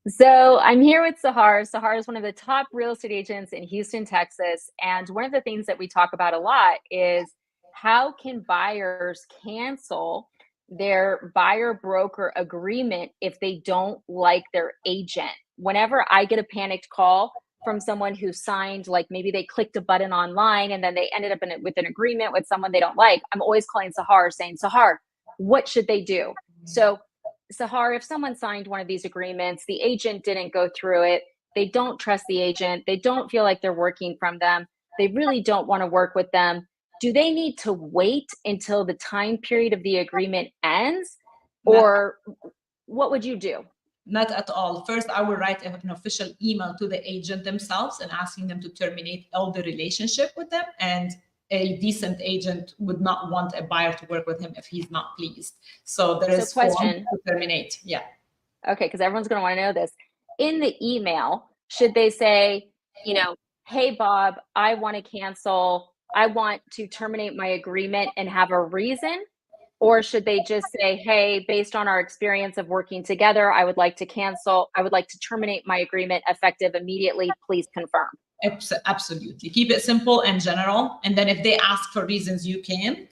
So I'm here with Sahar. Sahar is one of the top real estate agents in Houston, Texas. And one of the things that we talk about a lot is how can buyers cancel their buyer broker agreement if they don't like their agent? Whenever I get a panicked call from someone who signed, like maybe they clicked a button online and then they ended up with an agreement with someone they don't like, I'm always calling Sahar saying, Sahar, what should they do? So Sahar, if someone signed one of these agreements, the agent didn't go through it, they don't trust the agent, they don't feel like they're working from them, they really don't want to work with them, do they need to wait until the time period of the agreement ends? Not Or what would you do? Not at all. First, I will write an official email to the agent themselves and asking them to terminate all the relationship with them. And a decent agent would not want a buyer to work with him if he's not pleased. So there So, is form question. to terminate. Yeah. Okay, because everyone's going to want to know this. In the email, should they say, hey, Bob, I want to cancel, I want to terminate my agreement and have a reason? Or should they just say, hey, based on our experience of working together, I would like to cancel, I would like to terminate my agreement effective immediately. Please confirm. Absolutely. Keep it simple and general. And then if they ask for reasons, you can,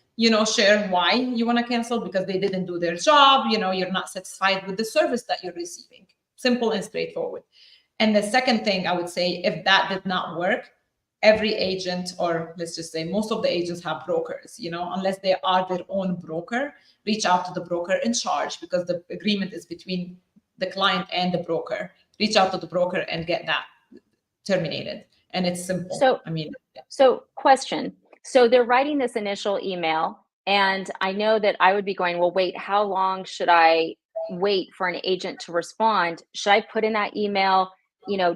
share why you want to cancel because they didn't do their job. You're not satisfied with the service that you're receiving. Simple and straightforward. And the second thing I would say, if that did not work, every agent, or let's just say most of the agents have brokers, unless they are their own broker, reach out to the broker in charge because the agreement is between the client and the broker. Reach out to the broker and get that terminated. And it's simple. So question. So they're writing this initial email, and I know that I would be going, well, wait, how long should I wait for an agent to respond? Should I put in that email,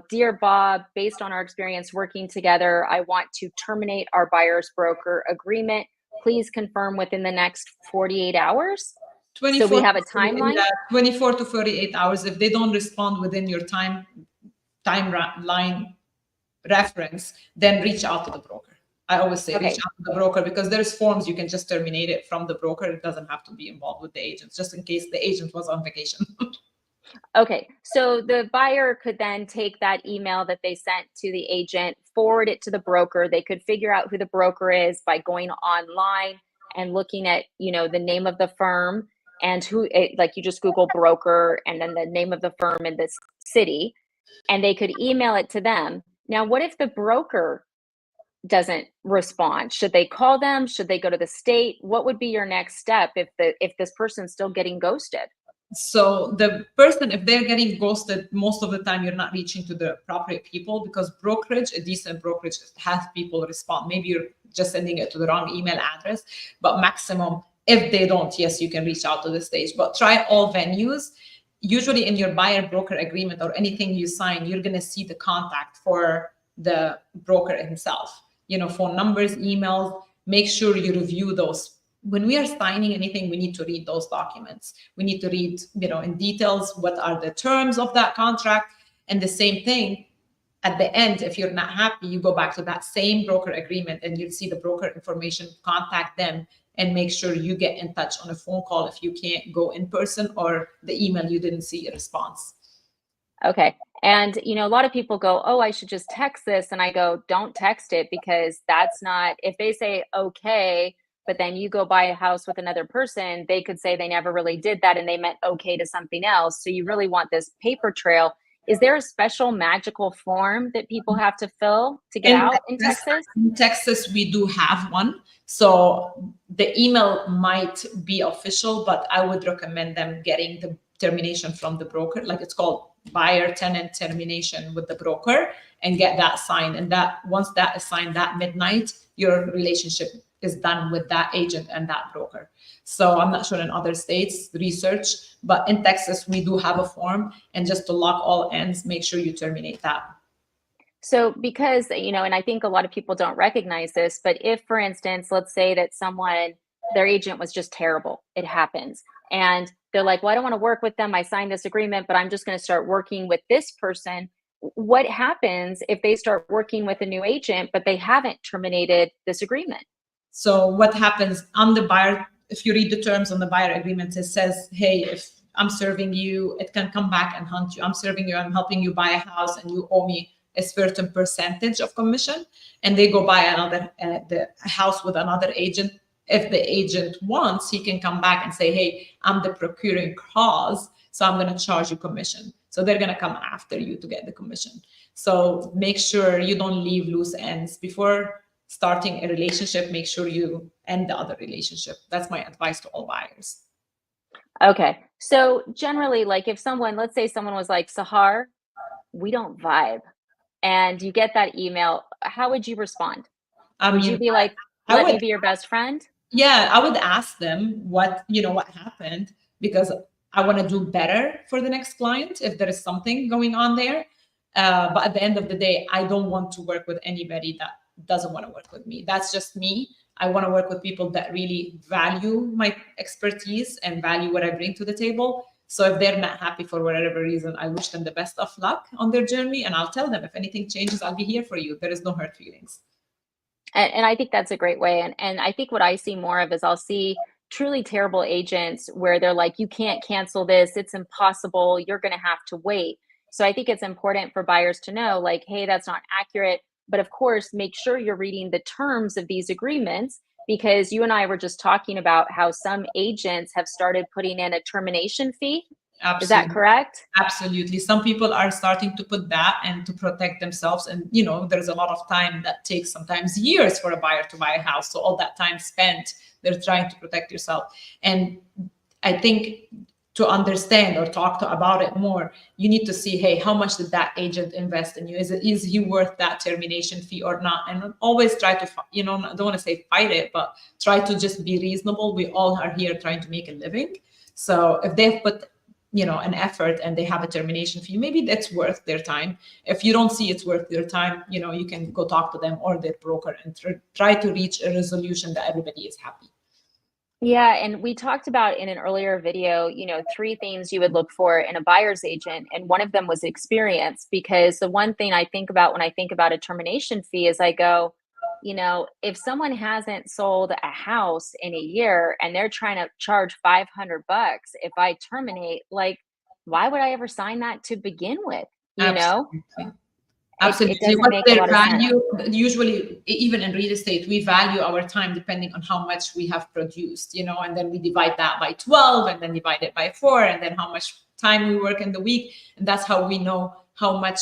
dear Bob, based on our experience working together, I want to terminate our buyer's broker agreement. Please confirm within the next 48 hours. So we have a timeline. 24 to 48 hours. If they don't respond within your timeline reference, then reach out to the broker. I always say reach out to the broker because there's forms you can just terminate it from the broker. It doesn't have to be involved with the agent, just in case the agent was on vacation. Okay, so the buyer could then take that email that they sent to the agent, forward it to the broker. They could figure out who the broker is by going online and looking at, the name of the firm and like you just Google broker and then the name of the firm in this city, and they could email it to them. Now, what if the broker doesn't respond? Should they call them? Should they go to the state? What would be your next step if this person's still getting ghosted? So the person, if they're getting ghosted, most of the time you're not reaching to the appropriate people because brokerage, a decent brokerage, has people respond. Maybe you're just sending it to the wrong email address, but maximum, if they don't, yes, you can reach out to the stage. But try all venues. Usually in your buyer broker agreement or anything you sign, you're going to see the contact for the broker himself, phone numbers, emails. Make sure you review those. When we are signing anything, we need to read those documents. We need to read, in details, what are the terms of that contract. And the same thing at the end, if you're not happy, you go back to that same broker agreement and you'll see the broker information, contact them and make sure you get in touch on a phone call if you can't go in person or the email you didn't see a response. Okay. And, a lot of people go, oh, I should just text this. And I go, don't text it because that's not, if they say, okay, but then you go buy a house with another person, they could say they never really did that and they meant okay to something else. So you really want this paper trail. Is there a special magical form that people have to fill to get out in Texas? In Texas, we do have one. So the email might be official, but I would recommend them getting the termination from the broker. Like it's called buyer tenant termination with the broker, and get that signed. And that once that is signed that midnight, your relationship is done with that agent and that broker. So I'm not sure in other states, research, but in Texas, we do have a form. And just to lock all ends, make sure you terminate that. So because, and I think a lot of people don't recognize this, but if, for instance, let's say that their agent was just terrible, it happens. And they're like, well, I don't want to work with them. I signed this agreement, but I'm just going to start working with this person. What happens if they start working with a new agent, but they haven't terminated this agreement? So what happens on the buyer, if you read the terms on the buyer agreement, it says, hey, if I'm serving you, it can come back and hunt you. I'm serving you, I'm helping you buy a house, and you owe me a certain percentage of commission. And they go buy another the house with another agent. If the agent wants, he can come back and say, hey, I'm the procuring cause, so I'm going to charge you commission. So they're going to come after you to get the commission. So make sure you don't leave loose ends. Before starting a relationship, make sure you end the other relationship. That's my advice to all buyers. Okay. So generally, like if someone, let's say someone was like, Sahar, we don't vibe, and you get that email, how would you respond? I Would you mean, be like, I let me would, be your best friend? yeah, I would ask them what, what happened, because I want to do better for the next client if there is something going on there. But at the end of the day, I don't want to work with anybody that doesn't want to work with me. That's just me. I want to work with people that really value my expertise and value what I bring to the table. So if they're not happy for whatever reason, I wish them the best of luck on their journey. And I'll tell them, if anything changes, I'll be here for you. There is no hurt feelings. And I think that's a great way. And I think what I see more of is I'll see truly terrible agents where they're like, you can't cancel this. It's impossible. You're going to have to wait. So I think it's important for buyers to know, like, hey, that's not accurate. But of course, make sure you're reading the terms of these agreements, because you and I were just talking about how some agents have started putting in a termination fee. Is that Absolutely. correct? Absolutely. Some people are starting to put that and to protect themselves. And, there's a lot of time that takes sometimes years for a buyer to buy a house. So all that time spent, they're trying to protect yourself. And I think to understand or talk about it more, you need to see, hey, how much did that agent invest in you? Is he worth that termination fee or not? And always try to, I don't want to say fight it, but try to just be reasonable. We all are here trying to make a living. So if they've put an effort and they have a termination fee, maybe that's worth their time. If you don't see it's worth their time, you can go talk to them or their broker and try to reach a resolution that everybody is happy. Yeah, and we talked about in an earlier video, 3 things you would look for in a buyer's agent, and one of them was experience, because the one thing I think about when I think about a termination fee is I go, if someone hasn't sold a house in a year and they're trying to charge 500 bucks if I terminate, like, why would I ever sign that to begin with? Absolutely. It Absolutely. doesn't What make a their lot of sense. value, usually, even in real estate, we value our time depending on how much we have produced, and then we divide that by 12 and then divide it by 4, and then how much time we work in the week. And that's how we know how much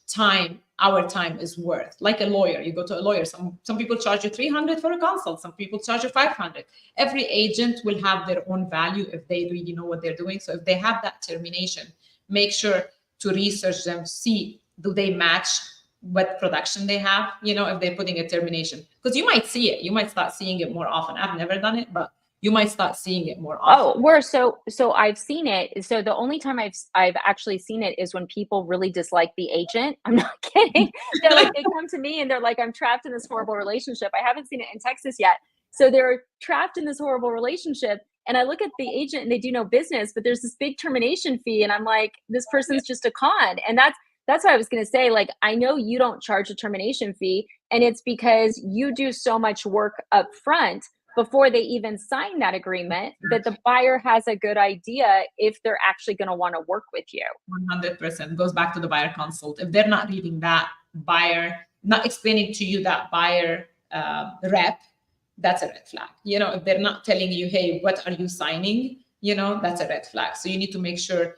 time our time is worth. Like a lawyer, you go to a lawyer, some people charge you 300 for a consult, some people charge you 500. Every agent will have their own value if they really know what they're doing. So if they have that termination, make sure to research them, see, do they match what production they have, if they're putting a termination, because you might see it, you might start seeing it more often. I've never done it, but you might start seeing it more often. Oh, so I've seen it. So the only time I've actually seen it is when people really dislike the agent. I'm not kidding. They're like, they come to me and they're like, I'm trapped in this horrible relationship. I haven't seen it in Texas yet. So they're trapped in this horrible relationship. And I look at the agent and they do no business, but there's this big termination fee. And I'm like, this person's just a con. And that's what I was going to say. Like, I know you don't charge a termination fee, and it's because you do so much work up front before they even sign that agreement that the buyer has a good idea if they're actually going to want to work with you. 100% goes back to the buyer consult. If they're not reading that buyer, not explaining to you that buyer rep, that's a red flag. If they're not telling you, hey, what are you signing? That's a red flag. So you need to make sure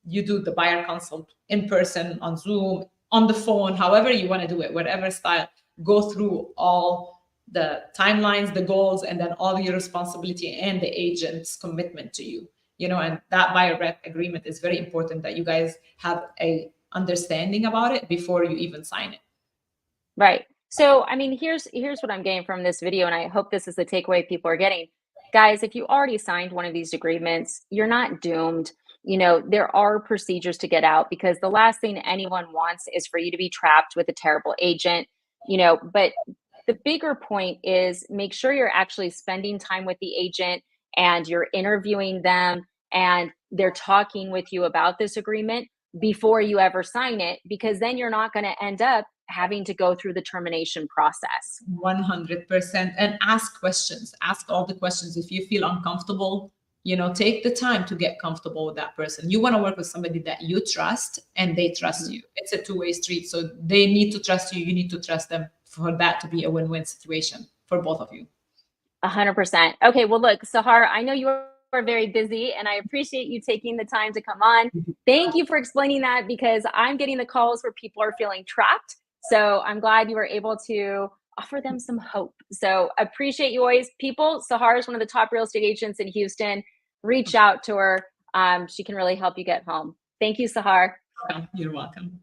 you do the buyer consult in person, on Zoom, on the phone, however you want to do it, whatever style. Go through all the timelines, the goals, and then all your responsibility and the agent's commitment to you. And that buyer rep agreement is very important, that you guys have a understanding about it before you even sign it. Right. So, I mean, here's what I'm getting from this video, and I hope this is the takeaway people are getting. Guys, if you already signed one of these agreements, you're not doomed. There are procedures to get out, because the last thing anyone wants is for you to be trapped with a terrible agent. But the bigger point is make sure you're actually spending time with the agent and you're interviewing them and they're talking with you about this agreement before you ever sign it, because then you're not going to end up having to go through the termination process. 100%. And ask questions. Ask all the questions. If you feel uncomfortable, take the time to get comfortable with that person. You want to work with somebody that you trust and they trust you. It's a two-way street. So they need to trust you. You need to trust them for that to be a win-win situation for both of you. 100%. Okay, well, look, Sahar, I know you are very busy, and I appreciate you taking the time to come on. Thank you for explaining that, because I'm getting the calls where people are feeling trapped. So I'm glad you were able to offer them some hope. So appreciate you always. People, Sahar is one of the top real estate agents in Houston. Reach out to her. She can really help you get home. Thank you, Sahar. You're welcome.